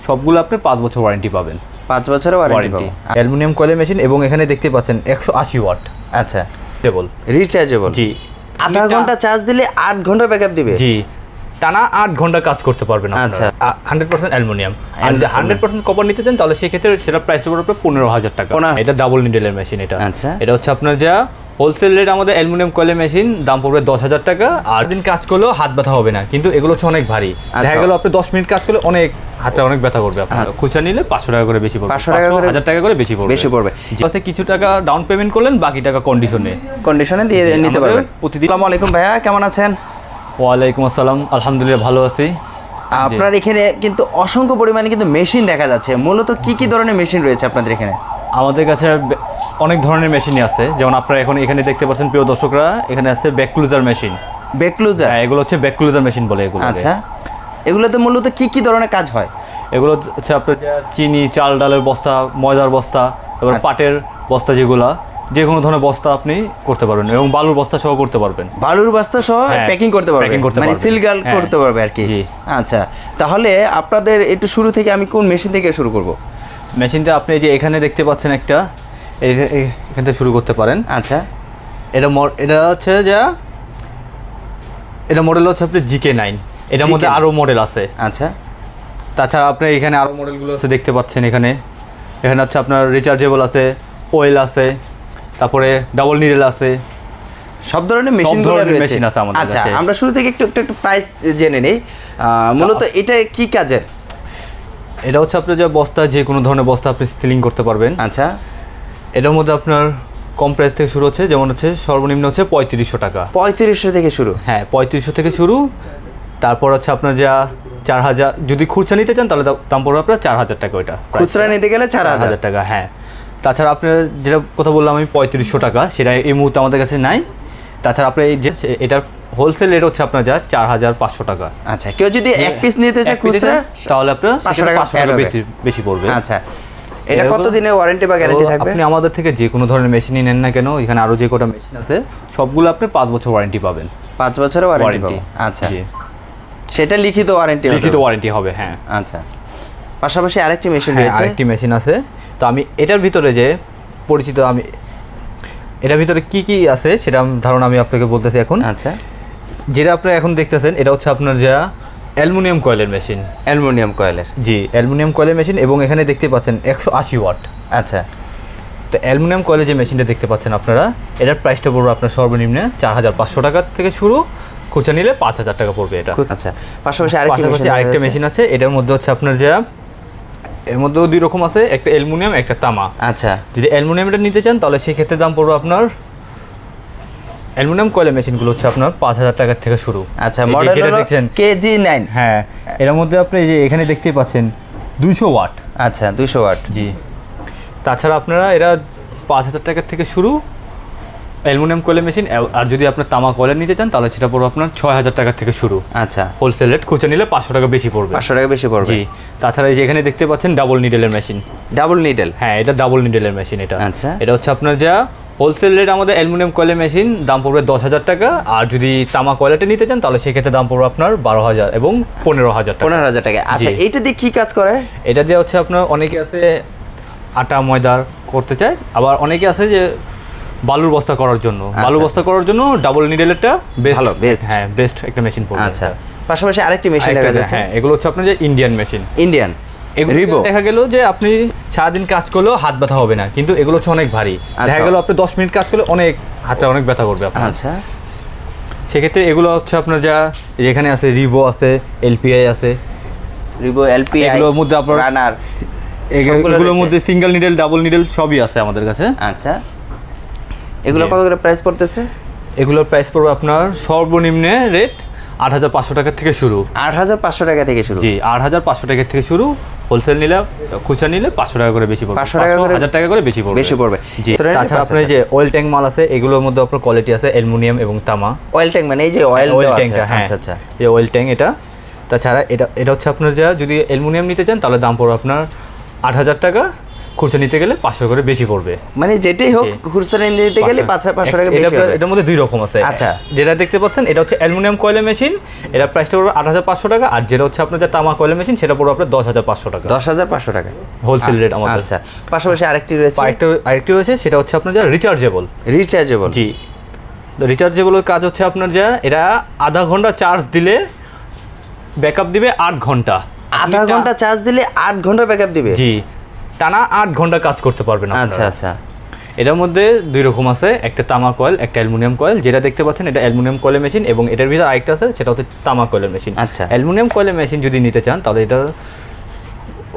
সবগুলো আপনি 5 বছর ওয়ারেন্টি পাবেন। 5 বছরের ওয়ারেন্টি পাবেন। অ্যালুমিনিয়াম কয়েলের মেশিন এবং এখানে দেখতে পাচ্ছেন 180 ওয়াট। আচ্ছা, রিচার্জেবল। জি, আধা ঘন্টা চার্জ দিলে 8 ঘন্টা ব্যাকআপ দিবে। জি, টানা 8 ঘন্টা কাজ করতে পারবেন আপনারা। আচ্ছা, 100% অ্যালুমিনিয়াম। আর যদি 100% কপার নিতে চান তাহলে সেই ক্ষেত্রে সেটা প্রাইস পড়বে 15000 টাকা। এটা ডাবল নিডেলের মেশিন এটা। আচ্ছা, এটা হচ্ছে আপনার যা হোলসেল রেট আমাদের অ্যালুমিনিয়াম কয়েলের মেশিন দাম পড়বে 10000 টাকা। আর দিন কাজ করলেও হাত ব্যথা হবে না, কিন্তু এগুলো হচ্ছে অনেক ভারী। দেখা গেল আপনি 10 মিনিট কাজ করলে অনেক হাতটা অনেক ব্যথা করবে আপনার। খুচরা নিলে 500 টাকা করে বেশি পড়বে, 1000 টাকা করে বেশি পড়বে। আছে কিছু টাকা ডাউন পেমেন্ট করলেন, বাকি টাকা কন্ডিশনে দিয়ে নিতে পারবেন প্রতিদিন। আসসালামু আলাইকুম ভাইয়া, কেমন আছেন? ওয়ালাইকুম আসসালাম, আলহামদুলিল্লাহ ভালো আছি। আপনার এখানে কিন্তু অসংখ্য পরিমাণে কিন্তু মেশিন দেখা যাচ্ছে। মূলত কি কি ধরনের মেশিন রয়েছে আপনাদের এখানে? আমাদের কাছে অনেক ধরনের মেশিনই আছে, যেমন আপনারা এখন এখানে দেখতে পাচ্ছেন প্রিয় দর্শকরা, এখানে আছে back closure machine. Back closure? হ্যাঁ, এগুলো হচ্ছে ব্যাক ক্লোজার মেশিন বলে এগুলো। আচ্ছা, এগুলোতে মূলত কি কি ধরনের কাজ হয়? এগুলো হচ্ছে আপনার চিনি, চাল ডালের বস্তা, ময়দার বস্তা, তারপর পাটের বস্তা, যে কোনো ধরনের বস্তা আপনি করতে পারবেন এবং বালুর বস্তা সহ করতে পারবেন। বালুর বস্তা সহ প্যাকিং করতে পারবেন, মানে সিলগাল করতে পারবে আর কি। আচ্ছা, তাহলে আপনাদের একটু শুরু থেকে আমি কোন মেশিন থেকে শুরু করব? মেশিনটা আপনি যে এখানে দেখতে পাচ্ছেন একটা, এখান থেকে শুরু করতে পারেন। আচ্ছা, এটা হচ্ছে যা এটা মডেল হচ্ছে আপনার GK9। এটার মধ্যে আরও মডেল আছে। আচ্ছা, তাছাড়া আপনি এখানে আরও মডেলগুলো আছে দেখতে পাচ্ছেন। এখানে হচ্ছে আপনার রিচার্জেবল আছে, ওয়েল আছে, তারপরে ডাবল নিডেল আছে, সব ধরনের মেশিন আছে আমাদের। আচ্ছা, আমরা শুরু থেকে একটু প্রাইস জেনে নেই। মূলত এটা কি কাজের? এটা হচ্ছে আপনার যে বস্তা, যে কোনো ধরনের বস্তা আপনি সিলিং করতে পারবেন। আচ্ছা, এটার মধ্যে আপনার কম প্রাইস থেকে শুরু হচ্ছে, যেমন হচ্ছে সর্বনিম্ন হচ্ছে 3500 টাকা। 3500 থেকে শুরু? হ্যাঁ, 3500 থেকে শুরু। তারপর হচ্ছে আপনার যা 4000, যদি খুচরা নিতে চান তাহলে দাম পড়বে আপনার 4000 টাকা। ওইটা খুচরা নিতে গেলে 4000 টাকা। হ্যাঁ, তাছাড়া আপনার যেটা কথা বললাম আমি 3500 টাকা, সেটা এই মুহূর্তে আমাদের কাছে নাই। তাছাড়া আপনার এই যে এটার হোলসেল রেট হচ্ছে আপনার যা 4500 টাকা। আচ্ছা, কেউ যদি এক পিস নিতে চায় খুচরা তাহলে আপনার 500 টাকা বেশি পড়বে। আচ্ছা, এটা কত দিনের ওয়ারেন্টি বা গ্যারান্টি থাকবে? আপনি আমাদের থেকে যে কোনো ধরনের মেশিনই নেন না কেন, এখানে আরো যে কটা মেশিন আছে সবগুলো আপনি 5 বছর ওয়ারেন্টি পাবেন। 5 বছরের ওয়ারেন্টি পাবেন। আচ্ছা, সেটা লিখিত ওয়ারেন্টি হবে। হ্যাঁ, আচ্ছা। পাশাপাশি আরেকটি মেশিন রয়েছে? আরেকটি মেশিন আছে। তো আমি এটার ভিতরে যে পরিচিত, আমি এটার ভিতরে কি কি আছে সেটা ধারণা আমি আপনাকে বলতেছি এখন। আচ্ছা, যেটা আপনি এখন দেখতেছেন এটা হচ্ছে আপনার যা অ্যালুমিনিয়াম কয়েলের মেশিন। অ্যালুমিনিয়াম কয়েলের? জি, অ্যালুমিনিয়াম কয়েলের মেশিন এবং এখানে দেখতে পাচ্ছেন 180 ওয়াট। আচ্ছা, তো অ্যালুমিনিয়াম কয়েলের যে মেশিনটা দেখতে পাচ্ছেন আপনারা, এটার প্রাইসটা পড়বে আপনার সর্বনিম্ন 4500 টাকা থেকে শুরু, খুচরা নিলে 5000 টাকা পড়বে এটা। আচ্ছা, পাশাপাশি আরেকটা মেশিন আছে। এটার মধ্যে হচ্ছে আপনার যা, এর মধ্যেও দুই রকম আছে, একটা অ্যালুমিনিয়াম একটা তামা। আচ্ছা, যদি অ্যালুমিনিয়ামটা নিতে চান তাহলে সেই ক্ষেত্রে দাম পড়বে আপনার, অ্যালুমিনিয়াম কয়েলের মেশিনগুলো হচ্ছে আপনার 5000 টাকা থেকে শুরু। আচ্ছা, মডেল হলো KG9। হ্যাঁ, এর মধ্যে আপনি যে এখানে দেখতেই পাচ্ছেন 200 ওয়াট। আচ্ছা, 200 ওয়াট। জি, তাছাড়া আপনারা এরা 5000 টাকা থেকে শুরু অ্যালুমিনিয়াম কয়েলের মেশিন। আর যদি আপনার তামা কয়েলের নিতে চান তাহলে সেটা পড়বে আপনার 6000 টাকা থেকে শুরু। আচ্ছা, হোলসেল রেট, খুচরা নিলে 500 টাকা বেশি পড়বে। 500 টাকা বেশি পড়বে। জি, তাছাড়া এই যে এখানে দেখতে পাচ্ছেন ডাবল নিডেলের মেশিন। Double needle? হ্যাঁ, এটা ডাবল নিডেলের মেশিন এটা। আচ্ছা, এটা হচ্ছে আপনার যা হোলসেল রেট আমাদের অ্যালুমিনিয়াম কয়েলের মেশিন দাম পড়বে 10000 টাকা। আর যদি তামা কয়েলটা নিতে চান তাহলে সেক্ষেত্রে দাম পড়বে আপনার 12000 এবং 15000 টাকা। 15000 টাকা। আচ্ছা, এইটা দিয়ে কি কাজ করে? এটা দিয়ে হচ্ছে আপনার অনেকে আছে আটা ময়দা করতে চায়, আবার অনেকে আছে যে বালুর বস্তা করার জন্য। বালুর বস্তা করার জন্য ডাবল নিডেলেরটা ভালো, বেস্ট। হ্যাঁ, বেস্ট একটা মেশিন পড়বে। আচ্ছা, পাশাপাশি আরেকটি মেশিন দেখা যাচ্ছে। হ্যাঁ, এগুলো হচ্ছে আপনার যে ইন্ডিয়ান মেশিন। রিবো? দেখা গেল যে আপনি সারাদিন কাজ করলেও হাত ব্যথা হবে না, কিন্তু এগুলো হচ্ছে অনেক ভারী। দেখা গেল আপনি 10 মিনিট কাজ করলে হাতটা অনেক ব্যথা করবে আপনার। আচ্ছা, সেক্ষেত্রে এগুলো হচ্ছে আপনার যা এখানে আছে রিবো আছে, LPI আছে। রিবো, LPI, এগুলোর মধ্যে আপনার রানার, এগুলোর মধ্যে সিঙ্গেল নিডেল ডাবল নিডেল সবই আছে আমাদের কাছে। আচ্ছা, এগুলো কত করে প্রাইস পড়তেছে? এগুলোর প্রাইস পড়বে আপনার সর্বনিম্ন রেট 8500 টাকা থেকে শুরু। 8500 টাকা থেকে শুরু? জি, 8500 টাকা থেকে শুরু। হোলসেল নিলে, খুচরা নিলে 500 টাকা করে বেশি পড়বে। 1000 টাকা করে বেশি পড়বে। জি, তাছাড়া আপনার যে অয়েল ট্যাঙ্ক মাল আছে, এগুলোর মধ্যে আপনার কোয়ালিটি আছে অ্যালুমিনিয়াম এবং তামা। অয়েল ট্যাঙ্ক মানে এই যে অয়েল ট্যাঙ্কটা? হ্যাঁ, আচ্ছা, এই অয়েল ট্যাঙ্ক এটা। তাছাড়া এটা হচ্ছে আপনার যা যদি অ্যালুমিনিয়াম নিতে চান তাহলে দাম পড়বে আপনার 8000 টাকা। খুচরা নিতে গেলে 500 করে বেশি পড়বে। মানে যেটাই হোক খুচরা নিতে গেলে 500 টাকা বেশি হবে। এটার মধ্যে দুই রকম আছে। আচ্ছা, যেটা দেখতে পাচ্ছেন এটা হচ্ছে অ্যালুমিনিয়াম কয়েলের মেশিন, এটা প্রাইসটা পড়বে 8500 টাকা। আর যেটা হচ্ছে আপনার যে তামা কয়েলের মেশিন সেটা পড়বে আপনার 10500 টাকা। 10500 টাকা হোলসেল রেট আমাদের। আচ্ছা, পাশাপাশি আরেকটি রয়েছে সেটা হচ্ছে আপনার যে রিচার্জেবল। জি, রিচার্জেবলের কাজ হচ্ছে আপনার যে এটা আধা ঘন্টা চার্জ দিলে ব্যাকআপ দিবে 8 ঘন্টা। আধা ঘন্টা চার্জ দিলে 8 ঘন্টা ব্যাকআপ দিবে? জি, টানা 8 ঘন্টা কাজ করতে পারবেন আপনারা। আচ্ছা আচ্ছা। এটার মধ্যে দুই রকম আছে, একটা তামা কয়েল, একটা অ্যালুমিনিয়াম কয়েল। যেটা দেখতে পাচ্ছেন এটা অ্যালুমিনিয়াম কয়েলের মেশিন, এবং এটার ভিতরে আরেকটা আছে সেটা হচ্ছে তামা কয়েলের মেশিন। আচ্ছা, অ্যালুমিনিয়াম কয়েলের মেশিন যদি নিতে চান তাহলে এটা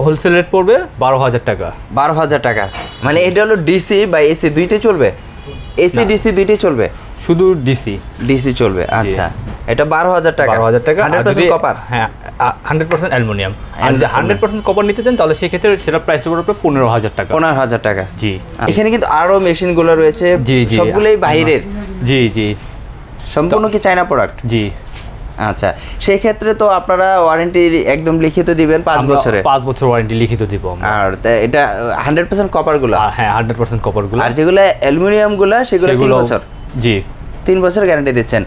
হোলসেল রেট পড়বে 12000 টাকা। 12000 টাকা। মানে এটা হলো ডিসি বা এসি দুইটাই চলবে? এসি ডিসি দুইটাই চলবে? শুধু ডিসি চলবে। আচ্ছা, এটা 12000 টাকা। 12000 টাকা 100% কপার? হ্যাঁ, 100% অ্যালুমিনিয়াম। আর যদি 100% কপার নিতে চান তাহলে সেই ক্ষেত্রে সেটা প্রাইস পড়বে 15000 টাকা। 15000 টাকা। জি। এখানে কিন্তু আরো মেশিনগুলো রয়েছে, সবগুলোই বাইরের? জি। সম্পূর্ণ কি চায়না প্রোডাক্ট? জি। আচ্ছা, সেই ক্ষেত্রে তো আপনারা ওয়ারেন্টি একদম লিখিত দিবেন 5 বছরের? 5 বছর ওয়ারেন্টি লিখিত দিব আমরা। আর এটা 100% কপারগুলো? হ্যাঁ, 100% কপারগুলো। আর যেগুলো অ্যালুমিনিয়ামগুলো সেগুলো 3 বছর? জি, 3 বছর গ্যারান্টি দিচ্ছেন?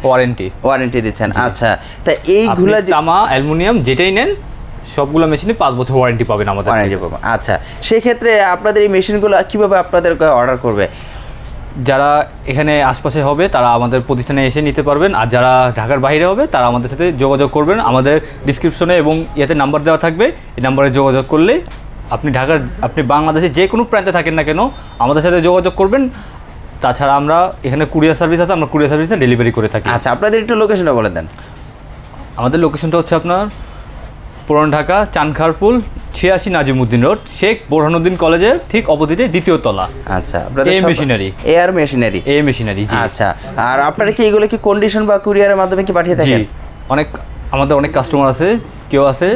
ওয়ারেন্টি দিচ্ছেন। আচ্ছা, তা এইগুলা তামা অ্যালুমিনিয়াম যেটাই নেন সবগুলো মেশিনে 5 বছর ওয়ারেন্টি পাবেন আমাদের। আচ্ছা, সেই ক্ষেত্রে আপনাদের এই মেশিনগুলো কিভাবে আপনাদেরকে অর্ডার করবে? যারা এখানে আশপাশে হবে তারা আমাদের প্রতিষ্ঠানে এসে নিতে পারবেন, আর যারা ঢাকার বাইরে হবে তারা আমাদের সাথে যোগাযোগ করবেন। আমাদের ডিসক্রিপশনে এবং ইয়েতে নাম্বার দেওয়া থাকবে, এই নাম্বারে যোগাযোগ করলে আপনি বাংলাদেশে যে কোনো প্রান্তে থাকেন না কেন আমাদের সাথে যোগাযোগ করবেন। তাছাড়া আমরা এখানে কুরিয়ার সার্ভিস আছে, আমরা কুরিয়ার সার্ভিসে ডেলিভারি করে থাকি। আচ্ছা, আপনাদের একটু লোকেশনটা বলে দেন। আমাদের লোকেশনটা হচ্ছে আপনার পুরান ঢাকা চানখারপুল 86 নাজিমউদ্দিন রোড, শেখ বোরহানুদ্দিন কলেজের ঠিক অপোজিটে 2য় তলা। আচ্ছা, আপনাদের এআর মেশিনারি। জি। আচ্ছা, আর আপনারা কি এগুলো কি কন্ডিশন বা কুরিয়ারের মাধ্যমে কি পাঠিয়ে থাকেন? জি, আমাদের অনেক কাস্টমার আছে, কেউ আছে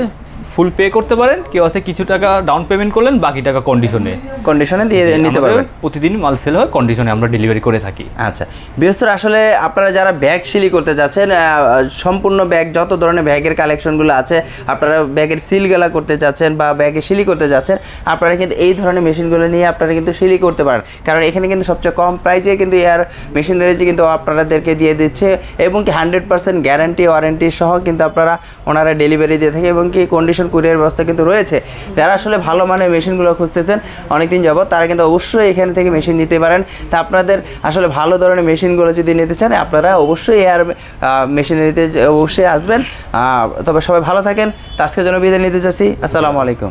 ফুল পে করতে পারেন, কেউ আছে কিছু টাকা ডাউন পেমেন্ট করলেন, বাকি টাকা কন্ডিশনে দিয়ে নিতে পারবেন। প্রতিদিন মাল সেল হয়, কন্ডিশনে আমরা ডেলিভারি করে থাকি। আচ্ছা, বৃহস্পতি আসলে আপনারা যারা ব্যাগ সিলি করতে যাচ্ছেন, সম্পূর্ণ ব্যাগ যত ধরনের ব্যাগের কালেকশনগুলো আছে, আপনারা ব্যাগের সিলগালা করতে চাচ্ছেন বা ব্যাগে সিলি করতে যাচ্ছেন, আপনারা কিন্তু এই ধরনের মেশিনগুলো নিয়ে আপনারা কিন্তু সিলি করতে পারেন। কারণ এখানে কিন্তু সবচেয়ে কম প্রাইসে কিন্তু এয়ার মেশিনারি কিন্তু আপনাদেরকে দিয়ে দিচ্ছে, এবং কি 100% গ্যারান্টি ওয়ারেন্টি সহ কিন্তু ওনারা ডেলিভারি দিয়ে থাকে, এবং কি কন্ডিশন কুরিয়ার ব্যবস্থা কিন্তু রয়েছে। যারা আসলে ভালো মানের মেশিনগুলো খুঁজতেছেন অনেকদিন যাবত, তারা কিন্তু অবশ্যই এখান থেকে মেশিন নিতে পারেন। তা আপনাদের আসলে ভালো ধরনের মেশিনগুলো যদি নিতে চান আপনারা অবশ্যই এয়ার মেশিনারিতে অবশ্যই আসবেন। তবে সবাই ভালো থাকেন। আজকের জন্য বিদায় নিতে চাচ্ছি। আসসালামু আলাইকুম।